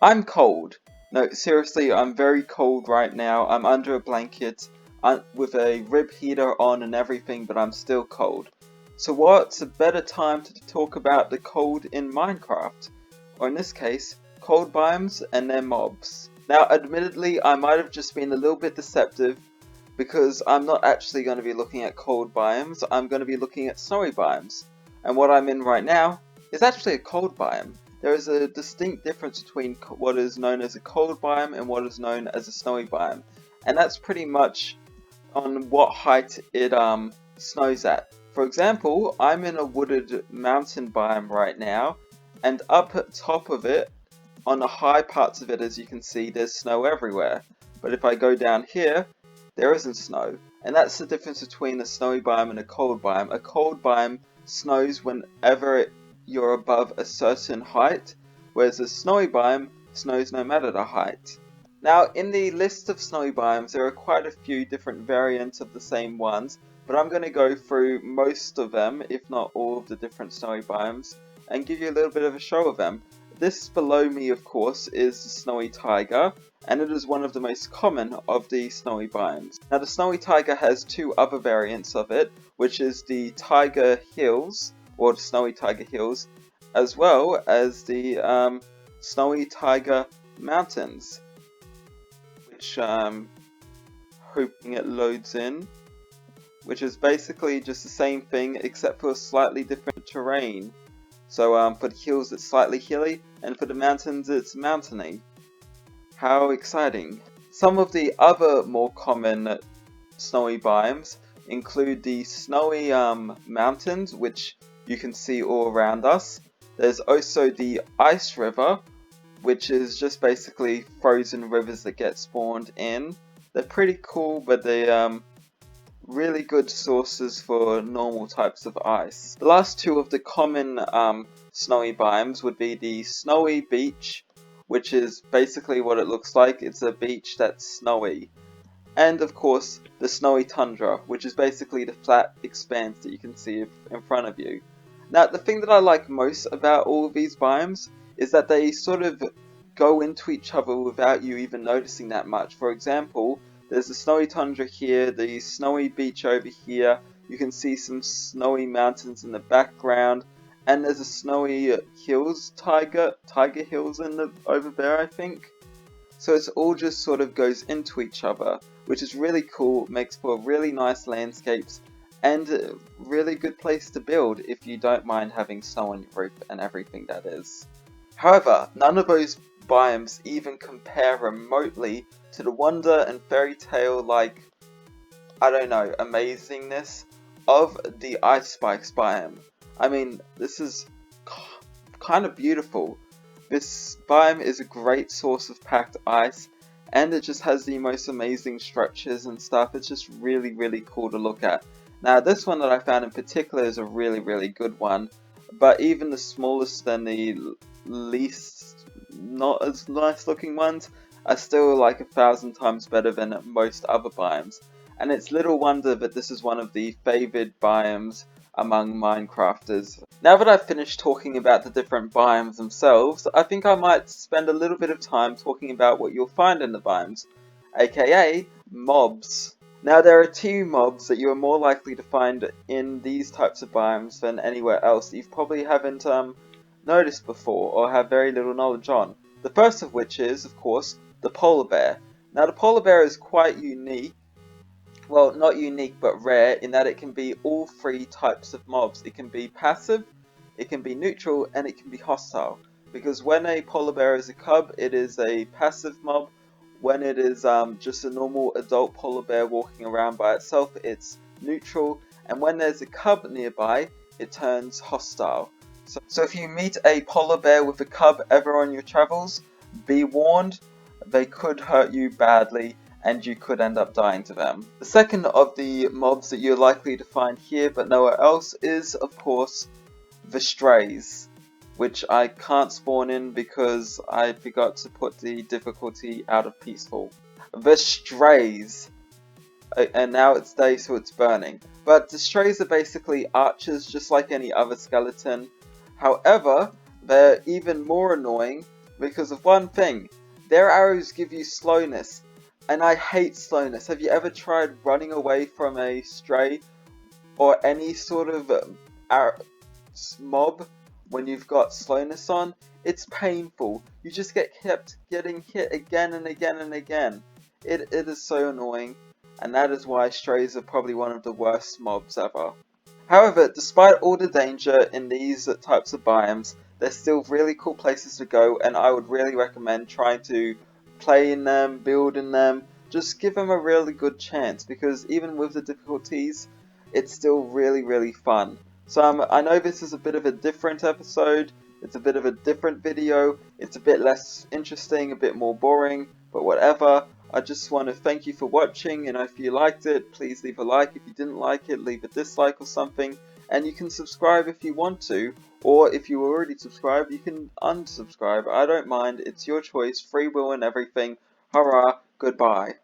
I'm cold. No, seriously, I'm very cold right now. I'm under a blanket with a rib heater on and everything, but I'm still cold. So what's a better time to talk about the cold in Minecraft? Or in this case, cold biomes and their mobs. Now, admittedly, I might have just been a little bit deceptive because I'm not actually going to be looking at cold biomes, I'm going to be looking at snowy biomes. And what I'm in right now is actually a cold biome. There is a distinct difference between what is known as a cold biome and what is known as a snowy biome. And that's pretty much on what height it snows at. For example, I'm in a wooded mountain biome right now, and up at top of it, on the high parts of it, as you can see, there's snow everywhere. But if I go down here, there isn't snow. And that's the difference between a snowy biome and a cold biome. A cold biome snows whenever you're above a certain height, whereas a snowy biome snows no matter the height. Now, in the list of snowy biomes, there are quite a few different variants of the same ones, but I'm going to go through most of them, if not all of the different snowy biomes, and give you a little bit of a show of them. This below me, of course, is the snowy taiga, and it is one of the most common of the snowy biomes. Now, the snowy taiga has two other variants of it, which is the taiga hills, or the snowy taiga hills, as well as the snowy taiga mountains, which hoping it loads in, which is basically just the same thing except for slightly different terrain. So for the hills it's slightly hilly, and for the mountains it's mountainy. How exciting! Some of the other more common snowy biomes include the snowy mountains, which you can see all around us. There's also the ice river, which is just basically frozen rivers that get spawned in. They're pretty cool, but they're really good sources for normal types of ice. The last two of the common snowy biomes would be the snowy beach, which is basically what it looks like. It's a beach that's snowy. And of course, the snowy tundra, which is basically the flat expanse that you can see in front of you. Now, the thing that I like most about all of these biomes is that they sort of go into each other without you even noticing that much. For example, there's the snowy tundra here, the snowy beach over here, you can see some snowy mountains in the background, and there's a snowy hills, taiga hills over there, I think. So it all just sort of goes into each other, which is really cool, makes for really nice landscapes, and a really good place to build if you don't mind having snow on your roof and everything that is. However, none of those biomes even compare remotely to the wonder and fairy tale like, I don't know, amazingness of the Ice Spikes biome. I mean, this is kind of beautiful. This biome is a great source of packed ice, and it just has the most amazing structures and stuff. It's just really, really cool to look at. Now, this one that I found in particular is a really, really good one, but even the smallest and the least not as nice looking ones are still like 1,000 times better than most other biomes. And it's little wonder that this is one of the favoured biomes among Minecrafters. Now that I've finished talking about the different biomes themselves, I think I might spend a little bit of time talking about what you'll find in the biomes, aka mobs. Now there are two mobs that you are more likely to find in these types of biomes than anywhere else that you probably haven't noticed before or have very little knowledge on. The first of which is, of course, the polar bear. Now the polar bear is quite unique. Well, not unique, but rare in that it can be all three types of mobs. It can be passive, it can be neutral, and it can be hostile. Because when a polar bear is a cub, it is a passive mob. When it is just a normal adult polar bear walking around by itself, it's neutral. And when there's a cub nearby, it turns hostile. So if you meet a polar bear with a cub ever on your travels, be warned, they could hurt you badly, and you could end up dying to them. The second of the mobs that you're likely to find here but nowhere else is, of course, the strays, which I can't spawn in because I forgot to put the difficulty out of peaceful. The strays, and now it's day so it's burning, but the strays are basically archers just like any other skeleton. However, they're even more annoying because of one thing. Their arrows give you slowness, and I hate slowness. Have you ever tried running away from a stray or any sort of mob when you've got slowness on? It's painful. You just get kept getting hit again and again and again. It is so annoying, and that is why strays are probably one of the worst mobs ever. However, despite all the danger in these types of biomes, there's still really cool places to go, and I would really recommend trying to play in them, build in them, just give them a really good chance, because even with the difficulties, it's still really fun. So I know this is a bit of a different episode, it's a bit of a different video, it's a bit less interesting, a bit more boring, but whatever. I just want to thank you for watching, and if you liked it, please leave a like. If you didn't like it, leave a dislike or something. And you can subscribe if you want to, or if you already subscribed, you can unsubscribe. I don't mind, it's your choice, free will and everything. Hurrah, goodbye.